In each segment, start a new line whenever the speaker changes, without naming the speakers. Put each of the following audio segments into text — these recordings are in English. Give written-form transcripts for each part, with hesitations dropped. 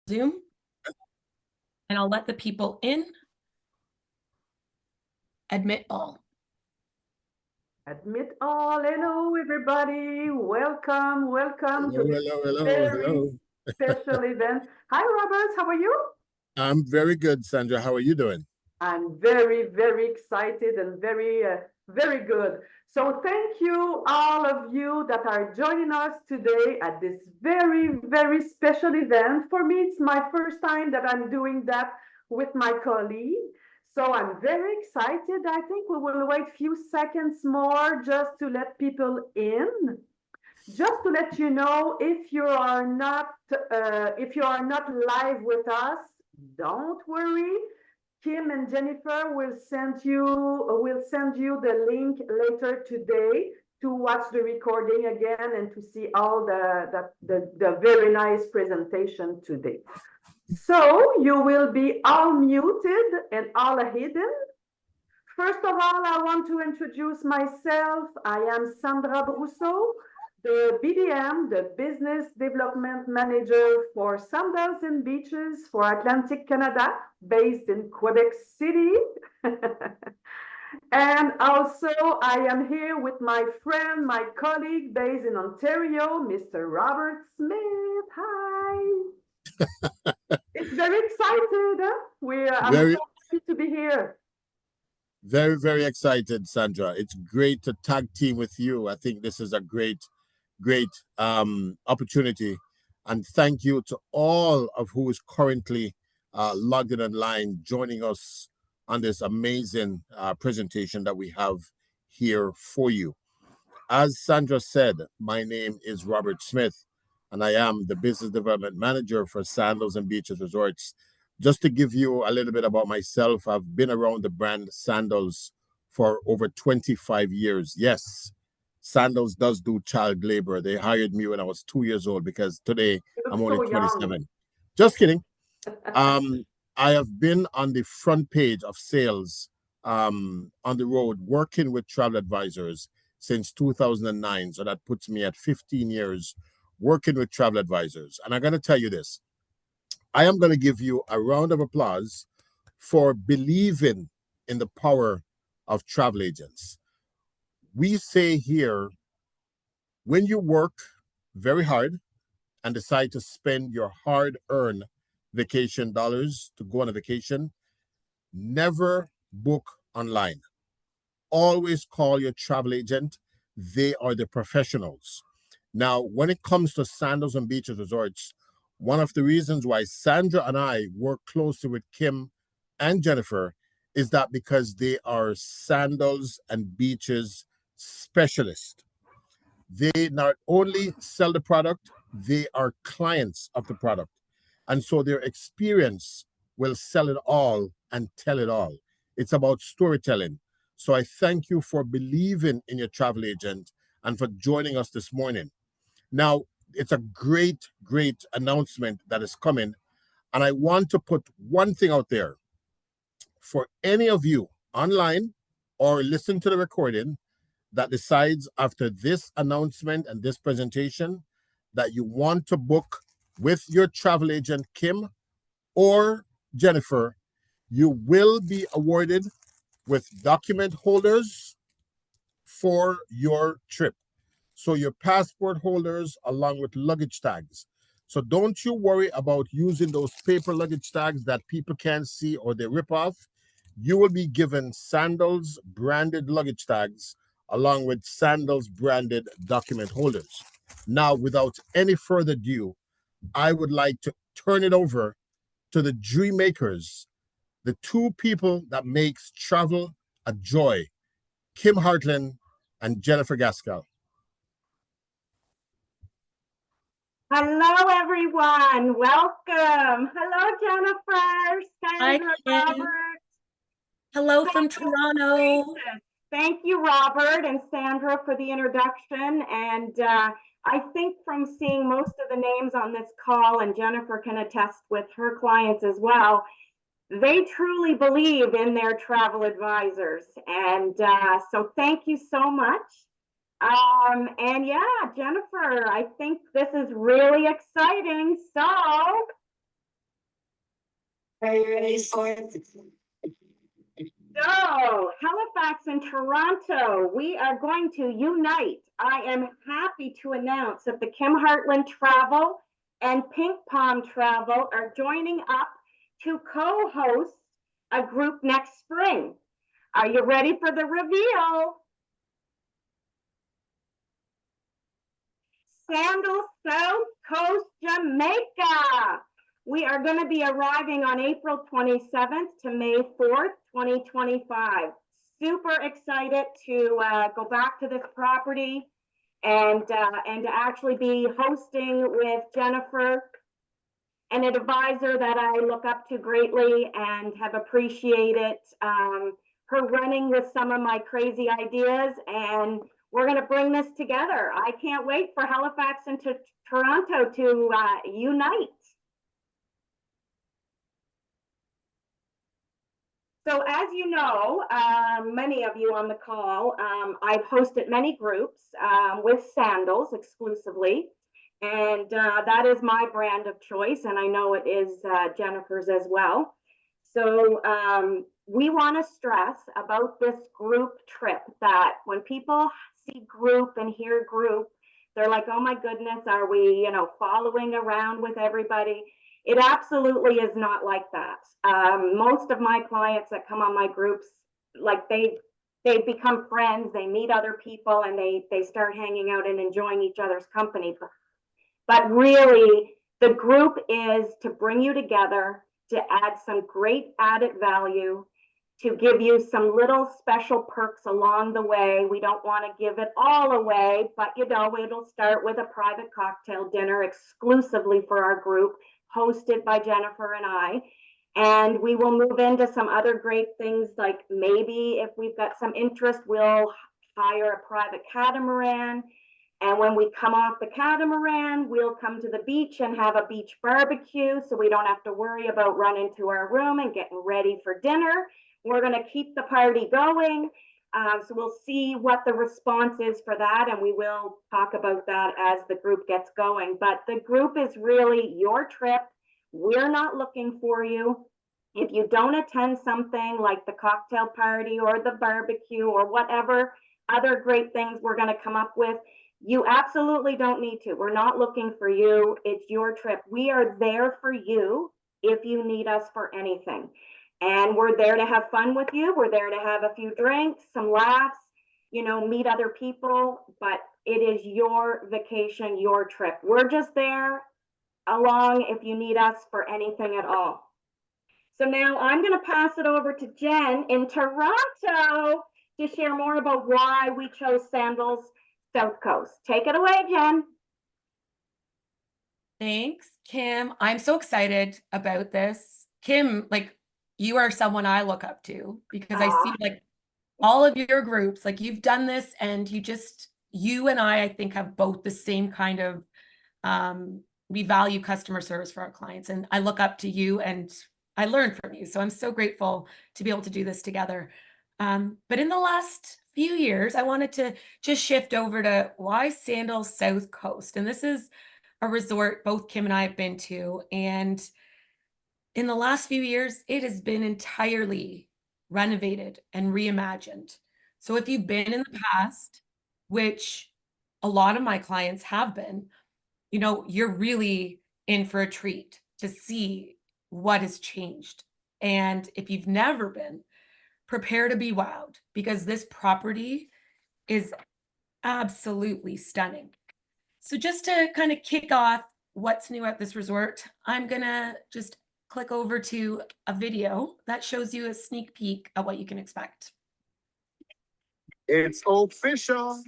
Zoom, and I'll let the people in. Admit all.
Admit all. Hello, everybody. Welcome to this
Hello.
special event. Hi, Robert. How are you?
I'm very good, Sandra. How are you doing?
I'm very, very excited and very good. So thank you, all of you that are joining us today at this very special event. For me, it's my first time that I'm doing that with my colleague. So I'm very excited. I think we will wait a few seconds more just to let people in. Just to let you know, if you are not live with us, don't worry. Kim and Jennifer will send you the link later today to watch the recording again and to see all the very nice presentation today. So you will be all muted and all hidden. First of all, I want to introduce myself. I am Sandra Brousseau, the BDM, the Business Development Manager for Sandals and Beaches for Atlantic Canada, based in Quebec City. And also, I am here with my friend, my colleague based in Ontario, Mr. Robert Smith. Hi. It's very excited. I'm so happy to be here.
Very excited, Sandra. It's great to tag team with you. I think this is a great opportunity. And thank you to all of who is currently logged in online, joining us on this amazing presentation that we have here for you. As Sandra said, my name is Robert Smith, and I am the Business Development Manager for Sandals and Beaches Resorts. Just to give you a little bit about myself, I've been around the brand Sandals for over 25 years. Yes, Sandals does do child labor. They hired me when I was 2 years old because today I'm only 27. Young. Just kidding. I have been on the front page of sales on the road working with travel advisors since 2009. So that puts me at 15 years working with travel advisors. And I'm going to tell you this. I am going to give you a round of applause for believing in the power of travel agents. We say here, when you work very hard and decide to spend your hard-earned vacation dollars to go on a vacation, never book online. Always call your travel agent. They are the professionals. Now, when it comes to Sandals and Beaches Resorts, one of the reasons why Sandra and I work closely with Kim and Jennifer is that because they are sandals and beaches specialists. They not only sell the product, they are clients of the product. And so their experience will sell it all and tell it all. It's about storytelling. So I thank you for believing in your travel agent and for joining us this morning. Now, it's a great announcement that is coming. And I want to put one thing out there. For any of you online or listen to the recording that decides after this announcement and this presentation that you want to book with your travel agent, Kim or Jennifer, you will be awarded with document holders for your trip. So your passport holders along with luggage tags. So don't you worry about using those paper luggage tags that people can't see or they rip off. You will be given Sandals branded luggage tags along with Sandals branded document holders. Now, without any further ado, I would like to turn it over to the dream makers, the two people that makes travel a joy, Kim Hartlen and Jennifer Gaskell.
Hello, everyone. Welcome. Hello, Jennifer, Sandra, Robert.
Hello from Toronto.
Thank you, Robert and Sandra, for the introduction. And I think from seeing most of the names on this call, and Jennifer can attest with her clients as well, they truly believe in their travel advisors. And so thank you so much. And yeah, Jennifer, I think this is really exciting. So
Are you ready for it?
So, Halifax and Toronto, we are going to unite. I am happy to announce that the Kim Hartlen Travel and Pink Palm Travel are joining up to co-host a group next spring. Are you ready for the reveal? Sandals South Coast, Jamaica. We are going to be arriving on April 27th to May 4th, 2025. Super excited to go back to this property and to actually be hosting with Jennifer, and an advisor that I look up to greatly and have appreciated her running with some of my crazy ideas. And we're going to bring this together. I can't wait for Halifax and Toronto to unite. So as you know, many of you on the call, I've hosted many groups with Sandals exclusively. And that is my brand of choice. And I know it is Jennifer's as well. So we want to stress about this group trip that when people see group and hear group, they're like, oh my goodness, are we, following around with everybody? It absolutely is not like that. Most of my clients that come on my groups, like they become friends, they meet other people, and they start hanging out and enjoying each other's company. But really, the group is to bring you together, to add some great added value, to give you some little special perks along the way. We don't want to give it all away, but it'll start with a private cocktail dinner exclusively for our group, hosted by Jennifer and I. And we will move into some other great things, like maybe if we've got some interest, we'll hire a private catamaran. And when we come off the catamaran, we'll come to the beach and have a beach barbecue, so we don't have to worry about running to our room and getting ready for dinner. We're going to keep the party going. So we'll see what the response is for that, and we will talk about that as the group gets going. But the group is really your trip. We're not looking for you. If you don't attend something like the cocktail party or the barbecue or whatever other great things we're going to come up with, you absolutely don't need to. We're not looking for you. It's your trip. We are there for you if you need us for anything. And we're there to have fun with you. We're there to have a few drinks, some laughs, meet other people. But it is your vacation, your trip. We're just there along if you need us for anything at all. So now I'm going to pass it over to Jen in Toronto to share more about why we chose Sandals South Coast. Take it away, Jen.
Thanks, Kim. I'm so excited about this. Kim, you are someone I look up to because I see all of your groups, you've done this, and you and I think have both the same kind of, we value customer service for our clients, and I look up to you and I learn from you. So I'm so grateful to be able to do this together. But in the last few years, I wanted to just shift over to why Sandals South Coast. And this is a resort both Kim and I have been to. And in the last few years, it has been entirely renovated and reimagined. So if you've been in the past, which a lot of my clients have been, you're really in for a treat to see what has changed. And if you've never been, prepare to be wowed, because this property is absolutely stunning. So just to kind of kick off what's new at this resort, I'm gonna just click over to a video that shows you a sneak peek of what you can expect.
It's official.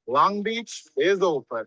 Long Beach is open.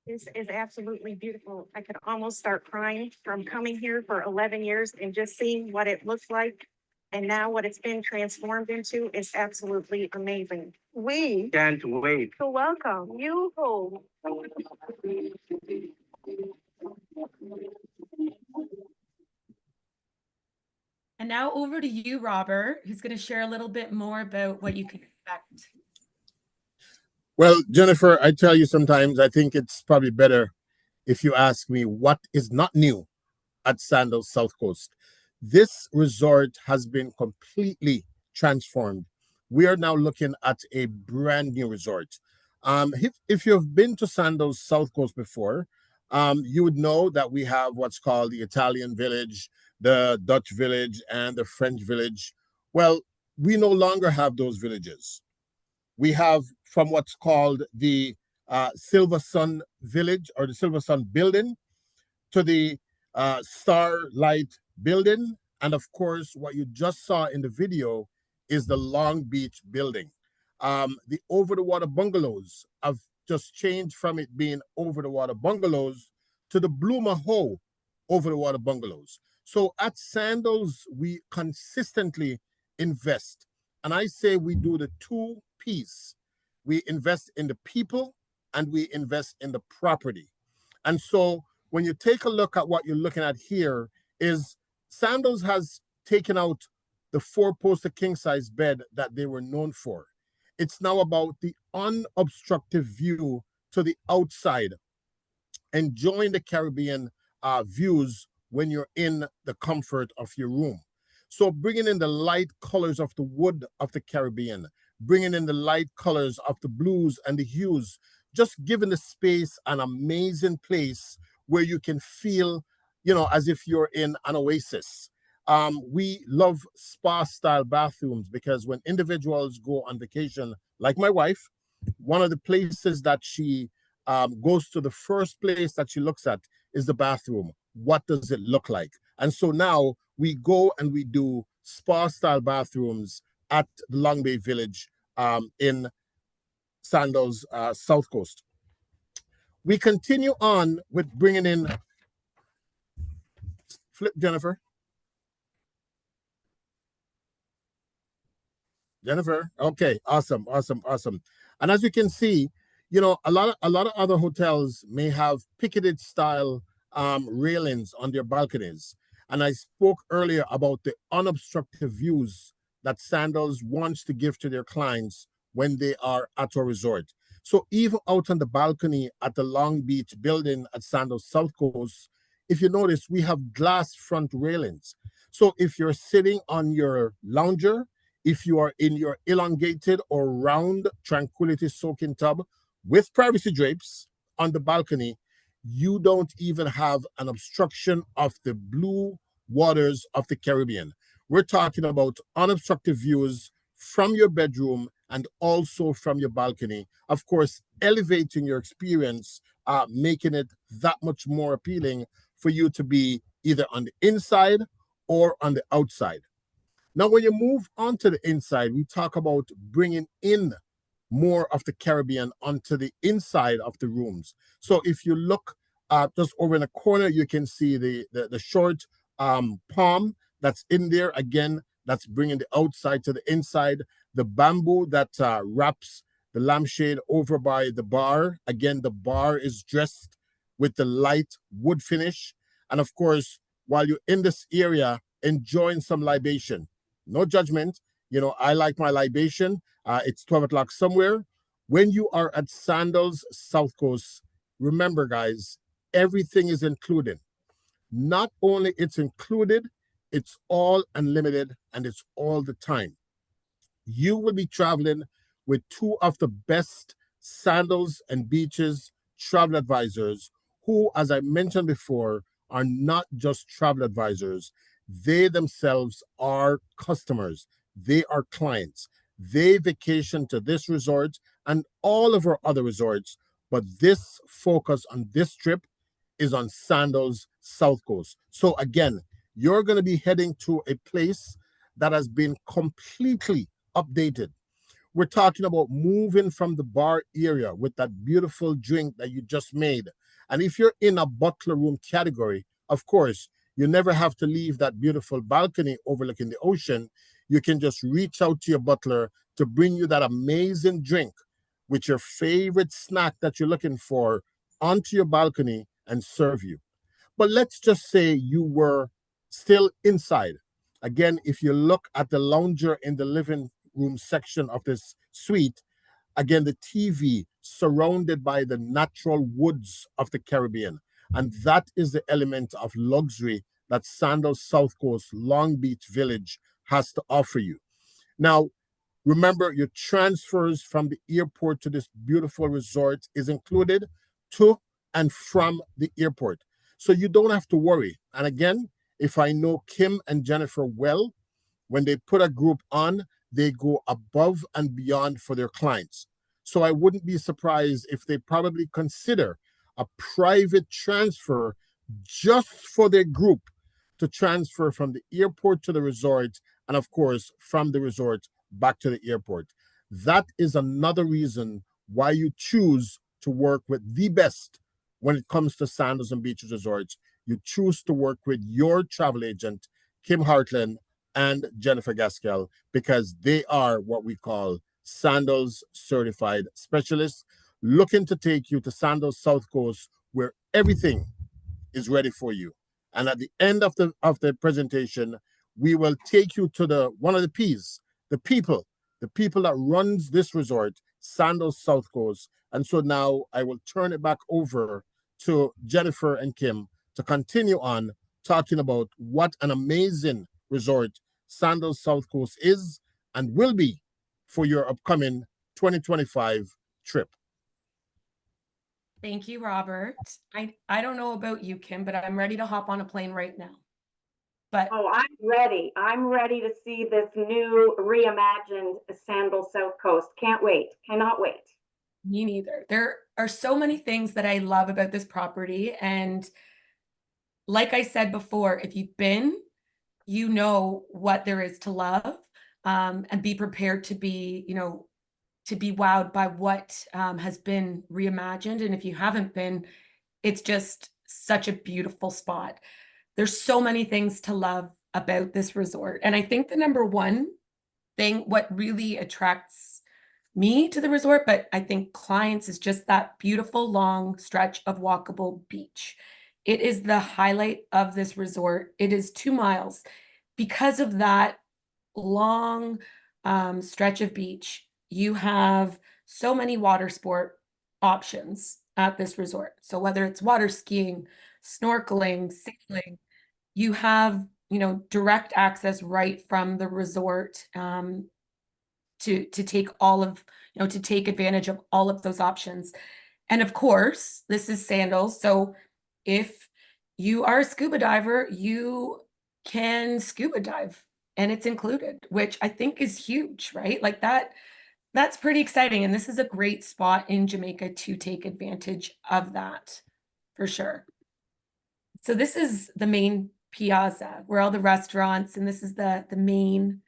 This is absolutely beautiful. I could almost start crying from coming here for 11 years and just seeing what it looks like And now what it's been transformed into is absolutely amazing.
We can't wait
So welcome you home.
And now over to you, Robert, who's going to share a little bit more about what you can expect.
Well, Jennifer, I tell you sometimes I think it's probably better if you ask me what is not new at Sandals South Coast. This resort has been completely transformed. We are now looking at a brand new resort. If you've been to Sandals South Coast before, you would know that we have what's called the Italian Village, the Dutch Village, and the French Village. Well, we no longer have those villages. We have from what's called the Silver Sun Village or the Silver Sun Building to the Starlight Building. And of course, what you just saw in the video is the Long Beach Building. The over the water bungalows have just changed from it being over the water bungalows to the Blue Maho over the water bungalows. So at Sandals, we consistently invest. And I say we do the two piece. We invest in the people and we invest in the property. And so when you take a look at what you're looking at here is Sandals has taken out the four-poster king-size bed that they were known for. It's now about the unobstructed view to the outside, enjoying the Caribbean views when you're in the comfort of your room. So bringing in the light colors of the wood of the Caribbean, bringing in the light colors of the blues and the hues, just giving the space an amazing place where you can feel, as if you're in an oasis. We love spa-style bathrooms because when individuals go on vacation, like my wife, one of the places that she goes to, the first place that she looks at is the bathroom. What does it look like? And so now we go and we do spa-style bathrooms at the Long Bay Village in Sandals South Coast. We continue on with bringing in, flip Jennifer. Jennifer, okay, awesome. And as you can see, a lot of other hotels may have picketed style railings on their balconies. And I spoke earlier about the unobstructed views that Sandals wants to give to their clients when they are at a resort. So even out on the balcony at the Long Beach building at Sandals South Coast, if you notice, we have glass front railings. So if you're sitting on your lounger, if you are in your elongated or round tranquility soaking tub with privacy drapes on the balcony, you don't even have an obstruction of the blue waters of the Caribbean. We're talking about unobstructed views from your bedroom and also from your balcony. Of course, elevating your experience, making it that much more appealing for you to be either on the inside or on the outside. Now, when you move onto the inside, we talk about bringing in more of the Caribbean onto the inside of the rooms. So if you look just over in the corner, you can see the short palm that's in there. Again, that's bringing the outside to the inside. The bamboo that wraps the lampshade over by the bar. Again, the bar is dressed with the light wood finish. And of course, while you're in this area, enjoying some libation. No judgment. I like my libation. It's 12 o'clock somewhere. When you are at Sandals South Coast, remember, guys, everything is included. Not only it's included, it's all unlimited and it's all the time. You will be traveling with two of the best Sandals and Beaches travel advisors who, as I mentioned before, are not just travel advisors. They themselves are customers. They are clients. They vacation to this resort and all of our other resorts, but this focus on this trip is on Sandals South Coast. So again, you're going to be heading to a place that has been completely updated. We're talking about moving from the bar area with that beautiful drink that you just made. And if you're in a butler room category, of course, You never have to leave that beautiful balcony overlooking the ocean. You can just reach out to your butler to bring you that amazing drink with your favorite snack that you're looking for onto your balcony and serve you. But let's just say you were still inside. Again, if you look at the lounger in the living room section of this suite, again, the TV surrounded by the natural woods of the Caribbean. And that is the element of luxury that Sandals South Coast Long Beach Village has to offer you. Now, remember, your transfers from the airport to this beautiful resort is included to and from the airport. So you don't have to worry. And again, if I know Kim and Jennifer well, when they put a group on, they go above and beyond for their clients. So I wouldn't be surprised if they probably consider a private transfer just for their group to transfer from the airport to the resort, and of course, from the resort back to the airport. That is another reason why you choose to work with the best when it comes to Sandals and Beaches Resorts. You choose to work with your travel agent, Kim Hartlen and Jennifer Gaskell, because they are what we call Sandals certified specialists, looking to take you to Sandals South Coast, where everything is ready for you. And at the end of the presentation, we will take you to the one of the P's, the people that runs this resort, Sandals South Coast. And so now I will turn it back over to Jennifer and Kim to continue on talking about what an amazing resort Sandals South Coast is and will be for your upcoming 2025 trip.
Thank you, Robert. I don't know about you, Kim, but I'm ready to hop on a plane right now. But
Oh, I'm ready. I'm ready to see this new reimagined Sandals South Coast. Can't wait. Cannot wait.
me neither. There are so many things that I love about this property. And like I said before, if you've been, you know what there is to love, and be prepared to be, to be wowed by what has been reimagined. And if you haven't been, it's just such a beautiful spot. There's so many things to love about this resort. And I think the number one thing, what really attracts me to the resort, but I think clients, is just that beautiful long stretch of walkable beach. It is the highlight of this resort. It is 2 miles. Because of that long stretch of beach, you have so many water sport options at this resort. So whether it's water skiing, snorkeling, sailing, you have, direct access right from the resort, to take all of, to take advantage of all of those options. And of course, this is Sandals. So if you are a scuba diver, you can scuba dive and it's included, which I think is huge, right? Like that's pretty exciting. And this is a great spot in Jamaica to take advantage of that, for sure. So this is the main piazza where all the restaurants, and this is the main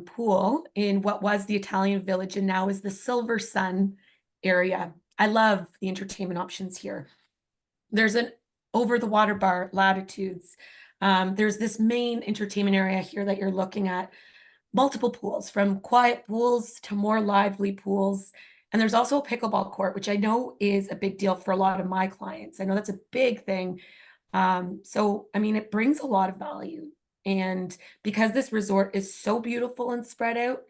pool in what was the Italian Village and now is the Silver Sun area. I love the entertainment options here. There's an over the water bar, Latitudes. There's this main entertainment area here that you're looking at. Multiple pools, from quiet pools to more lively pools. And there's also a pickleball court, which I know is a big deal for a lot of my clients. I know that's a big thing. So, I mean, it brings a lot of value. And because this resort is so beautiful and spread out,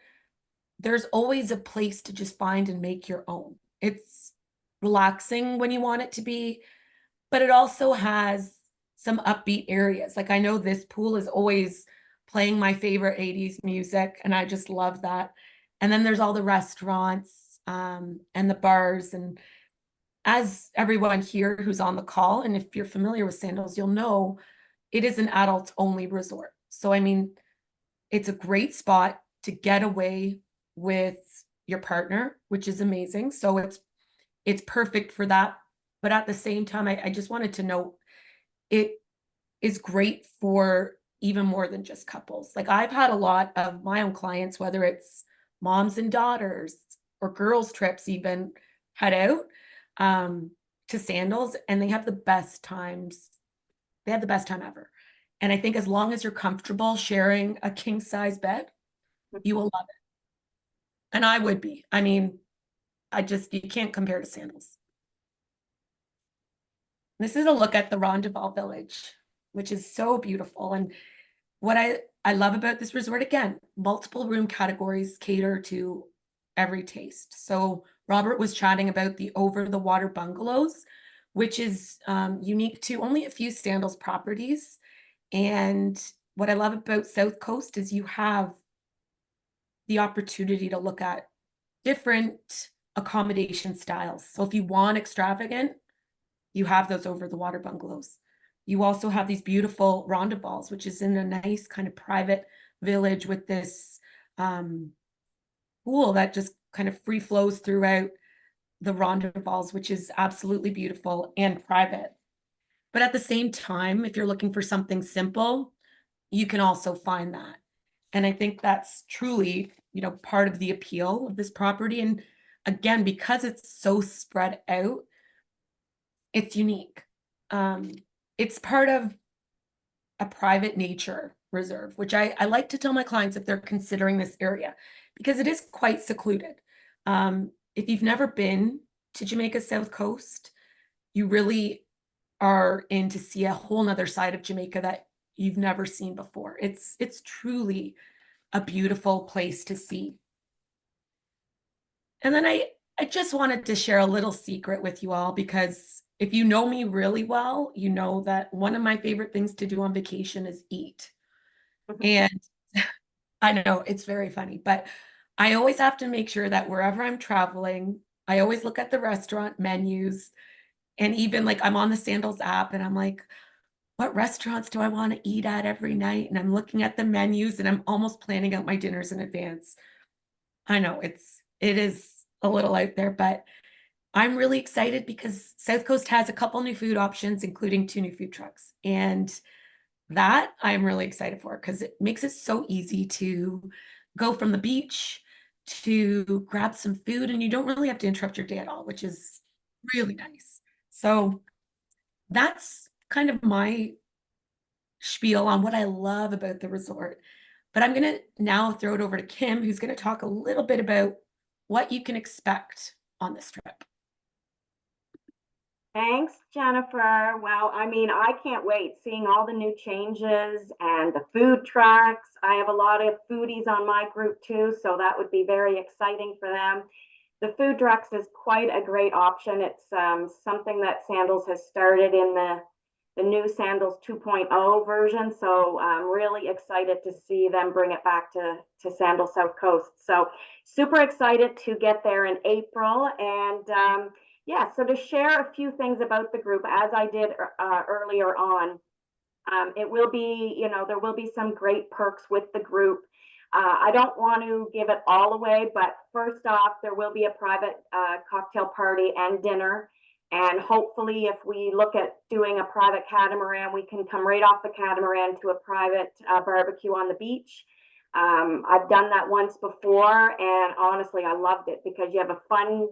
there's always a place to just find and make your own. It's relaxing when you want it to be, but it also has some upbeat areas. Like I know this pool is always playing my favorite 80s music, and I just love that. And then there's all the restaurants and the bars. And as everyone here who's on the call, and if you're familiar with Sandals, you'll know it is an adults only resort. So, I mean, it's a great spot to get away with your partner, which is amazing. So it's perfect for that. But at the same time, I just wanted to note it is great for even more than just couples. Like I've had a lot of my own clients, whether it's moms and daughters or girls trips, even head out to Sandals, and they have the best times They have the best time ever. And I think as long as you're comfortable sharing a king size bed, you will love it. And I would be. I mean, you can't compare to Sandals. This is a look at the Rondeval Village, which is so beautiful. And what I love about this resort, again, multiple room categories cater to every taste. So Robert was chatting about the over the water bungalows, which is unique to only a few Sandals properties. And what I love about South Coast is you have the opportunity to look at different accommodation styles. So if you want extravagant, you have those over the water bungalows. You also have these beautiful rondevals, which is in a nice kind of private village with this pool that just kind of free flows throughout the rondevals, which is absolutely beautiful and private. But at the same time, if you're looking for something simple, you can also find that. And I think that's truly, part of the appeal of this property. And again, because it's so spread out, it's unique. It's part of a private nature reserve, which I like to tell my clients if they're considering this area, because it is quite secluded. If you've never been to Jamaica's South Coast, you really are in to see a whole nother side of Jamaica that you've never seen before. It's truly a beautiful place to see. And then I just wanted to share a little secret with you all, because if you know me really well, you know that one of my favorite things to do on vacation is eat. And I know it's very funny, but I always have to make sure that wherever I'm traveling, I always look at the restaurant menus. And even like I'm on the Sandals app and I'm like, what restaurants do I want to eat at every night? And I'm looking at the menus and I'm almost planning out my dinners in advance. I know it is a little out there, but I'm really excited because South Coast has a couple new food options, including 2 new food trucks. And that I'm really excited for, because it makes it so easy to go from the beach to grab some food, and you don't really have to interrupt your day at all, which is really nice. So that's kind of my spiel on what I love about the resort. But I'm going to now throw it over to Kim, who's going to talk a little bit about what you can expect on this trip.
Thanks, Jennifer. Well, I mean, I can't wait seeing all the new changes and the food trucks. I have a lot of foodies on my group too, so that would be very exciting for them. The food trucks is quite a great option. It's something that Sandals has started in the new Sandals 2.0 version. So I'm really excited to see them bring it back to Sandals South Coast. So super excited to get there in April. And yeah, so to share a few things about the group, as I did earlier on, it will be, there will be some great perks with the group. I don't want to give it all away, but first off, there will be a private cocktail party and dinner. And hopefully, if we look at doing a private catamaran, we can come right off the catamaran to a private barbecue on the beach. I've done that once before, and honestly, I loved it because you have a fun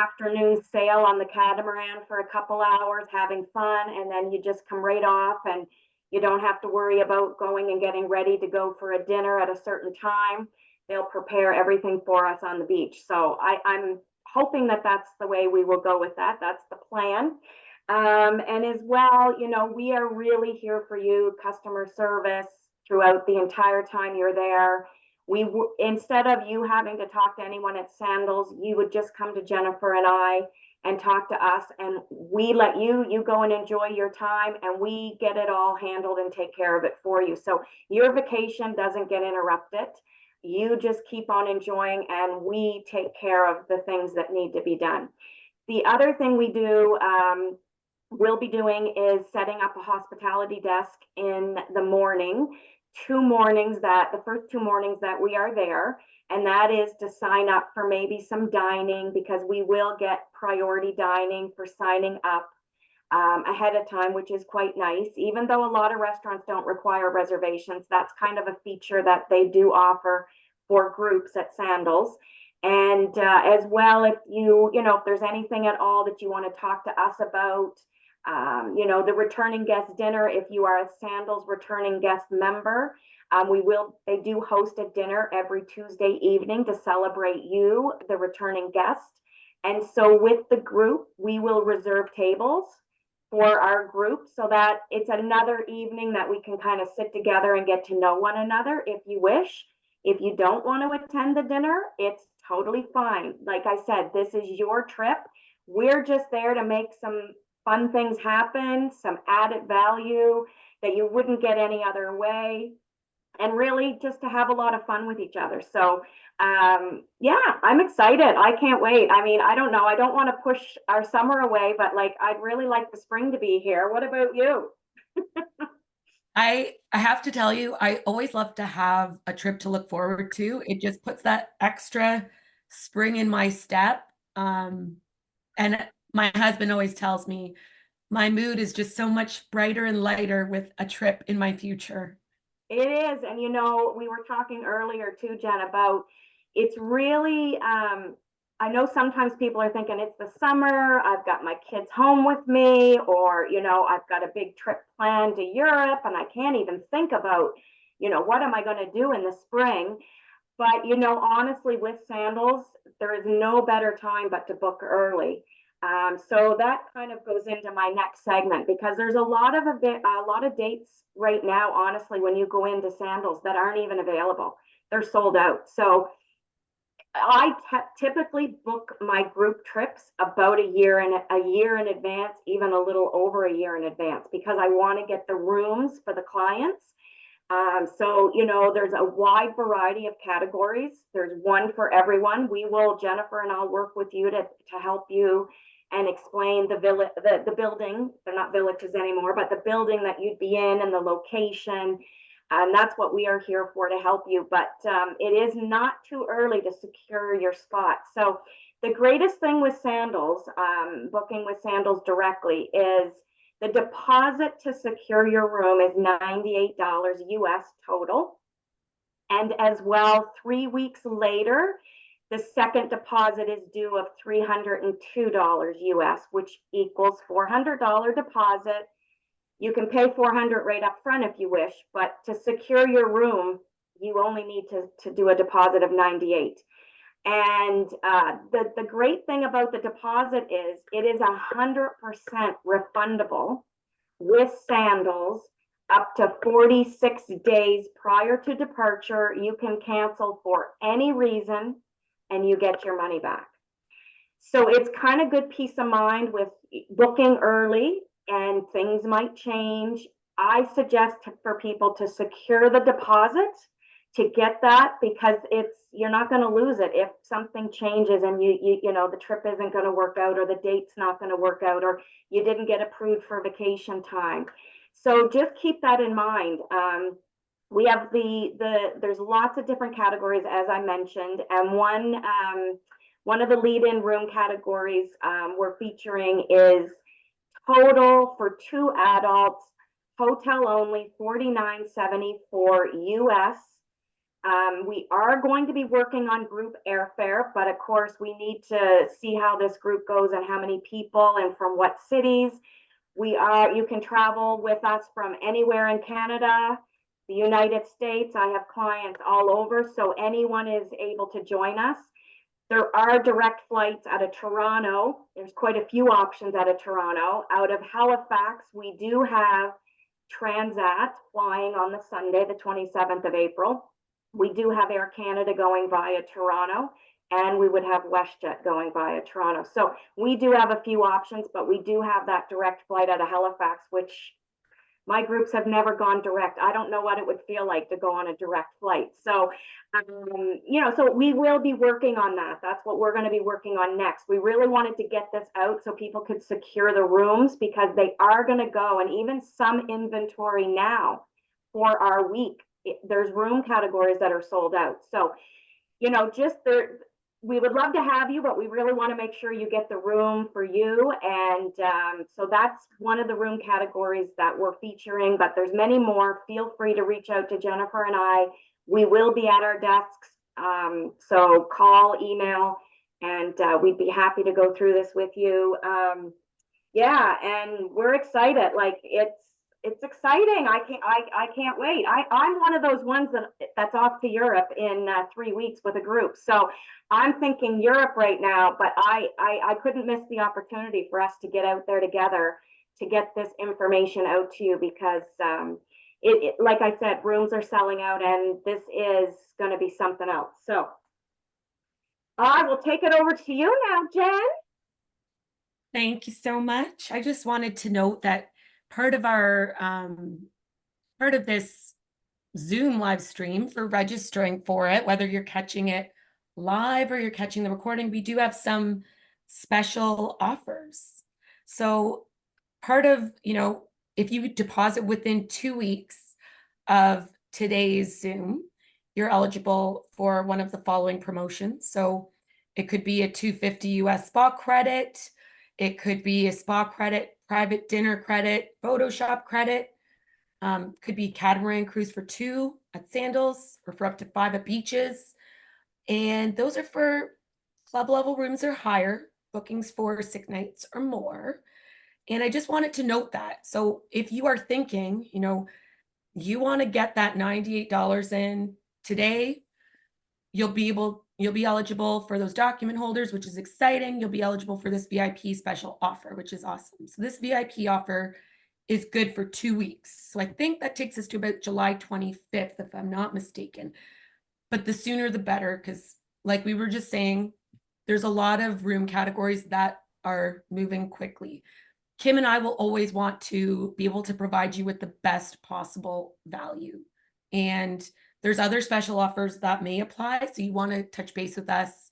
afternoon sail on the catamaran for a couple hours, having fun, and then you just come right off, and you don't have to worry about going and getting ready to go for a dinner at a certain time. They'll prepare everything for us on the beach. So I'm hoping that that's the way we will go with that. That's the plan. And as well, we are really here for you, customer service throughout the entire time you're there. Instead of you having to talk to anyone at Sandals, you would just come to Jennifer and I and talk to us, and we let you go and enjoy your time, and we get it all handled and take care of it for you. So your vacation doesn't get interrupted. You just keep on enjoying, and we take care of the things that need to be done. The other thing we'll be doing is setting up a hospitality desk in the morning. The first 2 mornings that we are there, and that is to sign up for maybe some dining, because we will get priority dining for signing up ahead of time, which is quite nice. Even though a lot of restaurants don't require reservations, that's kind of a feature that they do offer for groups at Sandals. And as well, if if there's anything at all that you want to talk to us about, The returning guest dinner, if you are a Sandals returning guest member, they do host a dinner every Tuesday evening to celebrate you, the returning guest. And so with the group, we will reserve tables for our group so that it's another evening that we can kind of sit together and get to know one another if you wish. If you don't want to attend the dinner, it's totally fine. Like I said, this is your trip. We're just there to make some fun things happen, some added value that you wouldn't get any other way, and really just to have a lot of fun with each other. So yeah, I'm excited. I can't wait. I mean, I don't know. I don't want to push our summer away, but like, I'd really like the spring to be here. What about you?
I have to tell you, I always love to have a trip to look forward to. It just puts that extra spring in my step. And my husband always tells me my mood is just so much brighter and lighter with a trip in my future.
It is. And we were talking earlier too, Jen, about it's really, I know sometimes people are thinking it's the summer, I've got my kids home with me, or, I've got a big trip planned to Europe and I can't even think about, what am I going to do in the spring? But, honestly, with Sandals, there is no better time but to book early. So that kind of goes into my next segment, because there's a lot of dates right now, honestly, when you go into Sandals that aren't even available. They're sold out. So I typically book my group trips about a year in advance, even a little over a year in advance, because I want to get the rooms for the clients. So, there's a wide variety of categories. There's one for everyone. Jennifer and I'll work with you to help you and explain the building. They're not villages anymore, but the building that you'd be in and the location. And that's what we are here for, to help you. But it is not too early to secure your spot. So the greatest thing with Sandals, booking with Sandals directly, is the deposit to secure your room is $98 US total. And as well, 3 weeks later, the second deposit is due of $302 US, which equals $400 deposit. You can pay $400 right up front if you wish, but to secure your room, you only need to do a deposit of $98. And the great thing about the deposit is it is 100% refundable with Sandals. Up to 46 days prior to departure, you can cancel for any reason and you get your money back. So it's kind of good peace of mind with booking early, and things might change. I suggest for people to secure the deposit to get that, because you're not going to lose it if something changes and the trip isn't going to work out, or the date's not going to work out, or you didn't get approved for vacation time. So just keep that in mind. We have there's lots of different categories, as I mentioned, and one of the lead-in room categories we're featuring is total for 2 adults, hotel only, $49.74 US. We are going to be working on group airfare, but of course we need to see how this group goes and how many people and from what cities. You can travel with us from anywhere in Canada, the United States. I have clients all over, so anyone is able to join us. There are direct flights out of Toronto. There's quite a few options out of Toronto. Out of Halifax, we do have Transat flying on the Sunday, the 27th of April. We do have Air Canada going via Toronto, and we would have WestJet going via Toronto. So we do have a few options, but we do have that direct flight out of Halifax, which my groups have never gone direct. I don't know what it would feel like to go on a direct flight. So, so we will be working on that. That's what we're going to be working on next. We really wanted to get this out so people could secure the rooms, because they are going to go, and even some inventory now for our week. There's room categories that are sold out. So, we would love to have you, but we really want to make sure you get the room for you. And so that's one of the room categories that we're featuring, but there's many more. Feel free to reach out to Jennifer and I. We will be at our desks. So call, email, and we'd be happy to go through this with you. Yeah, and we're excited. Like it's exciting. I can't wait. I'm one of those ones that's off to Europe in 3 weeks with a group. So I'm thinking Europe right now, but I couldn't miss the opportunity for us to get out there together to get this information out to you because like I said, rooms are selling out and this is going to be something else. So I will take it over to you now, Jen.
Thank you so much. I just wanted to note that part of our part of this Zoom live stream for registering for it, whether you're catching it live or you're catching the recording, we do have some special offers. So part of, if you deposit within 2 weeks of today's Zoom, you're eligible for one of the following promotions. So it could be a $250 US spa credit. It could be a spa credit, private dinner credit, Photoshop credit. Could be catamaran cruise for 2 at Sandals or for up to 5 at beaches. And those are for club level rooms or higher, bookings for 6 nights or more. And I just wanted to note that. So if you are thinking, you want to get that $98 in today, you'll be eligible for those document holders, which is exciting. You'll be eligible for this VIP special offer, which is awesome. So this VIP offer is good for 2 weeks. So I think that takes us to about July 25th, if I'm not mistaken. But the sooner the better, because like we were just saying, there's a lot of room categories that are moving quickly. Kim and I will always want to be able to provide you with the best possible value. And there's other special offers that may apply. So you want to touch base with us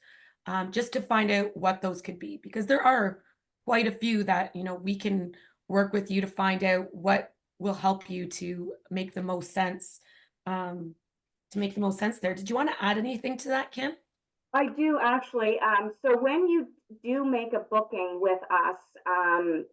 just to find out what those could be, because there are quite a few that, we can work with you to find out what will help you to make the most sense, there. Did you want to add anything to that, Kim?
I do actually. So when you do make a booking with us,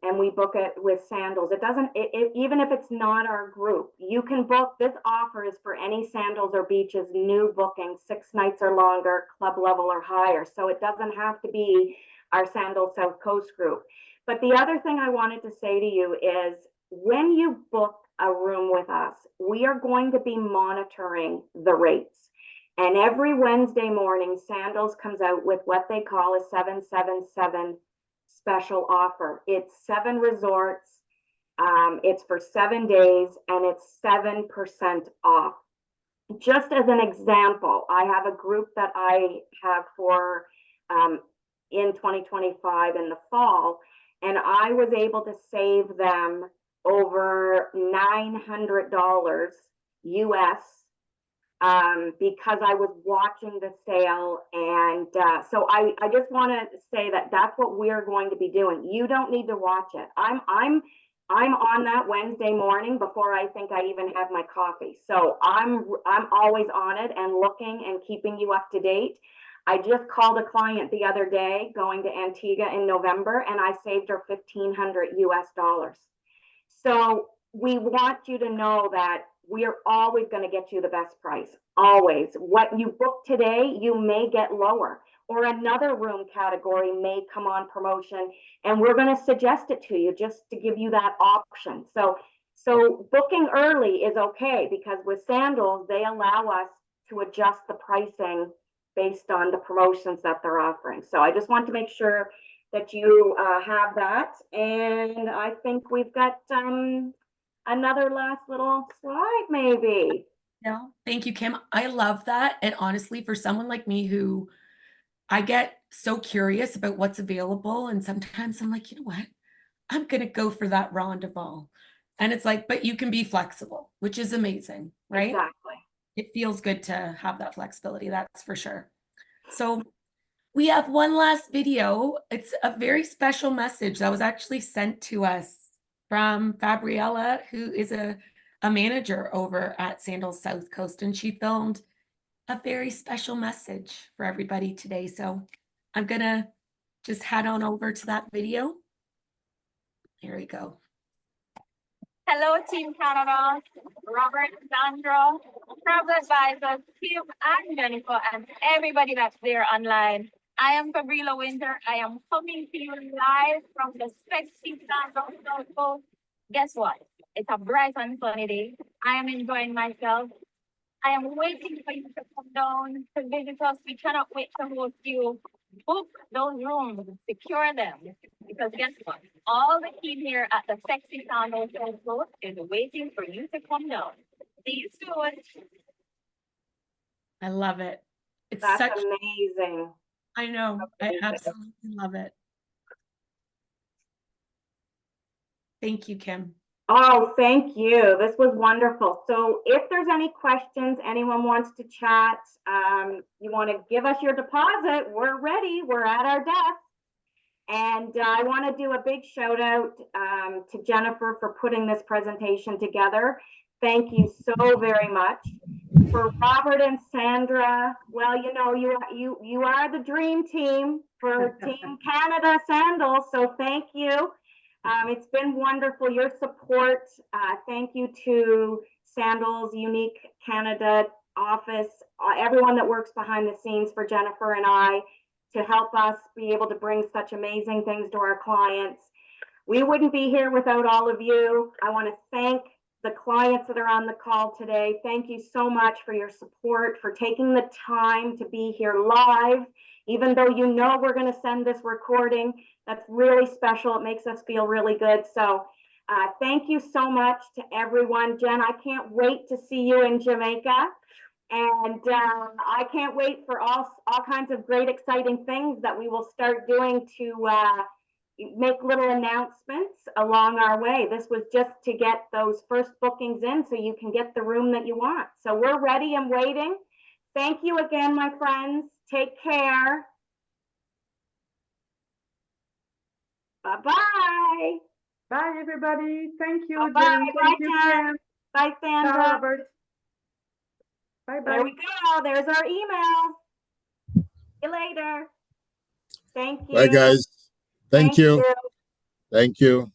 and we book it with Sandals, it doesn't, even if it's not our group, you can book. This offer is for any Sandals or Beaches new booking, 6 nights or longer, club level or higher. So it doesn't have to be our Sandals South Coast group. But the other thing I wanted to say to you is when you book a room with us, we are going to be monitoring the rates. And every Wednesday morning, Sandals comes out with what they call a 777 special offer. It's 7 resorts, it's for 7 days, and it's 7% off. Just as an example, I have a group that I have for in 2025 in the fall, and I was able to save them over $900 US because I was watching the sale. And so I just want to say that that's what we're going to be doing. You don't need to watch it. I'm on that Wednesday morning before I think I even have my coffee. So I'm always on it and looking and keeping you up to date. I just called a client the other day going to Antigua in November, and I saved her $1,500 US. So we want you to know that we are always going to get you the best price. Always. What you book today, you may get lower, or another room category may come on promotion, and we're going to suggest it to you just to give you that option. So booking early is okay, because with Sandals, they allow us to adjust the pricing based on the promotions that they're offering. So I just want to make sure that you have that. And I think we've got another last little slide, maybe.
No, thank you, Kim. I love that. And honestly, for someone like me who I get so curious about what's available, and sometimes I'm like, you know what? I'm going to go for that Rondeval. And it's like, but you can be flexible, which is amazing, right?
Exactly.
It feels good to have that flexibility, that's for sure. So we have one last video. It's a very special message that was actually sent to us from Fabriella, who is a manager over at Sandals South Coast, and she filmed a very special message for everybody today. So I'm gonna just head on over to that video. Here we go.
Hello, Team Canada, Robert, Sandra, travel advisors, Kim, and Jennifer, and everybody that's there online. I am Gabriela Winter. I am coming to you live from the sexy Sandals South Coast. Guess what? It's a bright and sunny day. I am enjoying myself. I am waiting for you to come down to visit us. We cannot wait to host you. Book those rooms, secure them. Because guess what? All the team here at the sexy Sandals South Coast is waiting for you to come down. See you soon.
I love it. It's
That's
such,
amazing.
I know, I
amazing.
absolutely love it. Thank you, Kim.
Oh, thank you. This was wonderful. So if there's any questions, anyone wants to chat, you want to give us your deposit, we're ready. We're at our desk. And I want to do a big shout out to Jennifer for putting this presentation together. Thank you so very much. For Robert and Sandra, well, you know, you are the dream team for Team Canada Sandals, so thank you. It's been wonderful, your support. Thank you to Sandals Unique Canada office, everyone that works behind the scenes for Jennifer and I to help us be able to bring such amazing things to our clients. We wouldn't be here without all of you. I want to thank the clients that are on the call today. Thank you so much for your support, for taking the time to be here live, even though you know we're going to send this recording. That's really special. It makes us feel really good. So thank you so much to everyone. Jen, I can't wait to see you in Jamaica. And I can't wait for all kinds of great, exciting things that we will start doing to make little announcements along our way. This was just to get those first bookings in so you can get the room that you want. So we're ready and waiting. Thank you again, my friends. Take care. Bye-bye.
Bye, everybody. Thank you,
Bye-bye.
Jen. Thank you,
Bye, Jen.
Jen.
Bye,
Bye,
Sandra.
Robert. Bye-bye.
There we go. There's our email. See you later. Thank you.
Bye, guys. Thank you. Thank you.